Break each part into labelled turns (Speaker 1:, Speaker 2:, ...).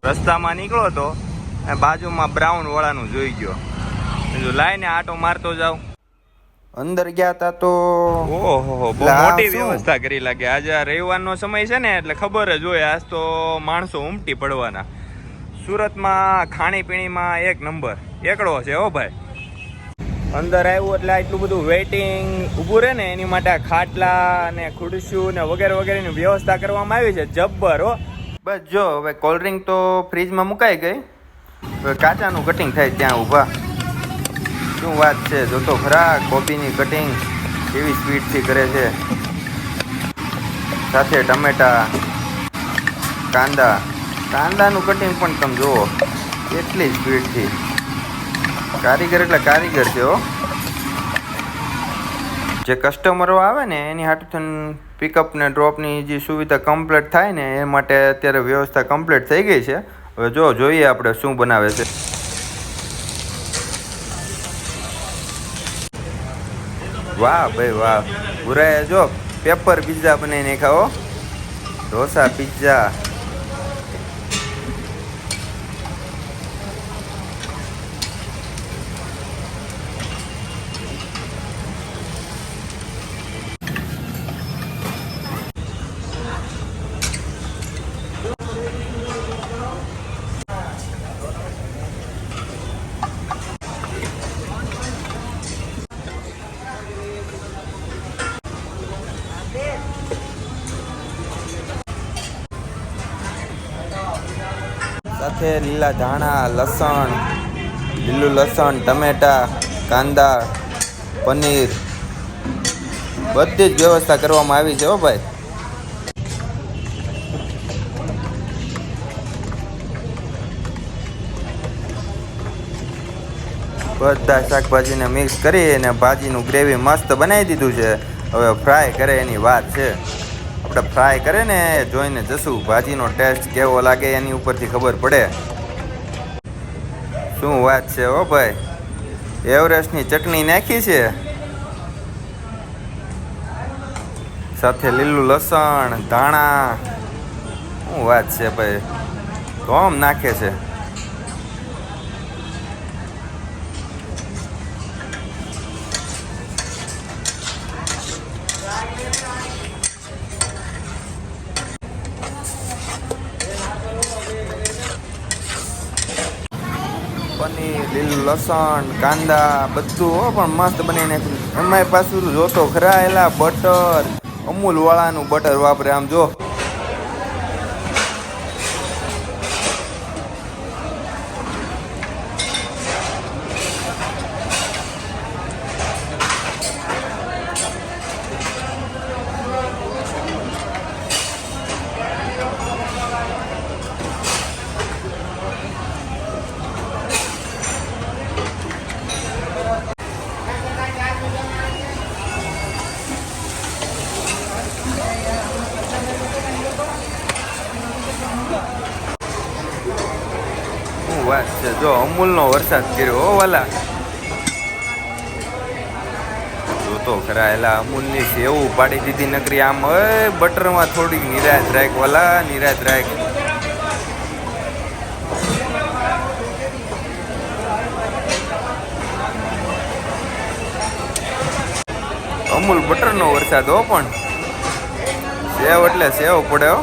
Speaker 1: રસ્તામાં નીકળો તો બાજુમાં બ્રાઉન વાળાનું જોઈ ગયો, લાઈને આટો મારતો જાઉં. અંદર ગયા તા તો ઓહો બહુ મોટી વ્યવસ્થા કરી લાગે. આજે રવિવારનો સમય છે ને એટલે ખબર જ હોય આજ તો માણસો ઉમટી પડવાના. સુરતમાં ખાણીપીણીમાં એક નંબર એકડો છે હો ભાઈ. અંદર આવ્યું એટલે આટલું બધું વેઇટિંગ ઊભું રહે ને એની માટે ખાટલા અને ખુરશીઓ ને વગેરે વગેરેની વ્યવસ્થા કરવામાં આવી છે જબ્બર હો. બસ જો હવે કોલ્ડ્રિંક તો ફ્રીજમાં મુકાઈ ગઈ, હવે કાચાનું કટિંગ થાય ત્યાં ઊભા. શું વાત છે, જોતો ખરા કોબીની કટિંગ કેવી સ્પીડથી કરે છે, સાથે ટમેટા કાંદાનું કટિંગ પણ તમે જુઓ કેટલી સ્પીડથી. કારીગર એટલે કારીગર છે હો. જે કસ્ટમરો આવે ને એની હાટું પિકઅપ ને ડ્રોપની જે સુવિધા કમ્પ્લીટ થાય ને એ માટે અત્યારે વ્યવસ્થા કમ્પ્લીટ થઈ ગઈ છે. હવે જોઈએ આપણે શું બનાવે છે. વાહ ભાઈ વાહ, ભૂરાએ જો પેપર પિઝા બનાવીને ખાઓ, ઢોસા પિઝા. સાથે લીલા ધાણા, લસણ, લીલું લસણ, ટમેટા, કાંદા, પનીર બધી જ વ્યવસ્થા કરવામાં આવી છે હો ભાઈ. બધા શાકભાજીને મિક્સ કરી અને ભાજીનું ગ્રેવી મસ્ત બનાવી દીધું છે. હવે ફ્રાય કરે એની વાત છે. આપણે ફ્રાય કરે ને જોઈને જશું ભાજીનો ટેસ્ટ કેવો લાગે એની ઉપરથી ખબર પડે. શું વાત છે હો ભાઈ, એવરેસ્ટની ચટણી નાખી છે, સાથે લીલું લસણ, ધાણા. શું વાત છે ભાઈ, ધોમ નાખે છે. પનીર, લીલું લસણ, કાંદા બધું હો પણ મસ્ત બની નાખ્યું. એમાં પાછું જોતો ખરા એલા બટર, અમૂલ વાળાનું બટર વાપરે. આમ જો વાત છે, જો અમૂલનો વરસાદ કર્યો હો વાલા. જોતો ખરા એલા અમૂલની સેવું પાડી દીધી નકરી. આમ હવે બટરમાં થોડીક નિરાશ રાખ વાલા, નિરાશ રાખ. અમૂલ બટરનો વરસાદ હો, પણ સેવ એટલે સેવ પડે હો.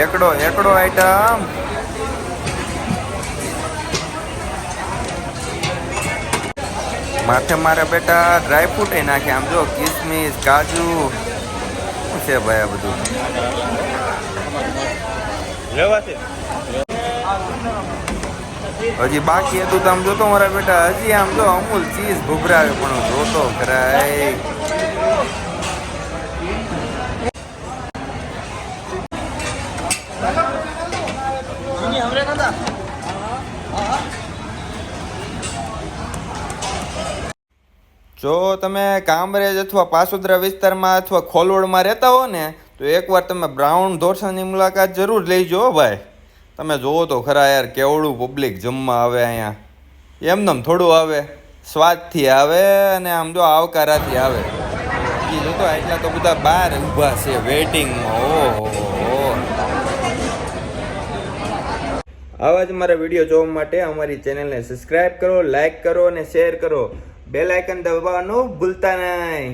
Speaker 1: એકડો આઈટમ. માથે મારા બેટા ડ્રાયફ્રૂટ નાખે. આમ જો કિસમિસ, કાજુ. શું છે ભાઈ આ બધું? હજી બાકી હતું તો આમ જોતો મારા બેટા, હજી આમ જો અમૂલ ચીઝ ભૂભરાવે પણ જોતો ખરાય. જો તમે કામરેજ અથવા પાસોદરા વિસ્તારમાં અથવા ખોલવડમાં રહેતા હો ને તો એકવાર તમે બ્રાઉન ઢોસાની મુલાકાત જરૂર લેજો ભાઈ. તમે જોવો તો ખરા યાર કેવડું પબ્લિક જમવા આવે અહીંયા. એમનેમ થોડું આવે, સ્વાદથી આવે અને આમ જો આવકારાથી આવે. એ જોતો એટલા તો બધા બહાર ઊભા છે વેઇટિંગમાં. ઓહો આવા જ મારા વિડીયો જોવા માટે અમારી ચેનલને સબસ્ક્રાઇબ કરો, લાઈક કરો અને શેર કરો. બેલ આઇકન દબાવવાનું ભૂલતા નહીં.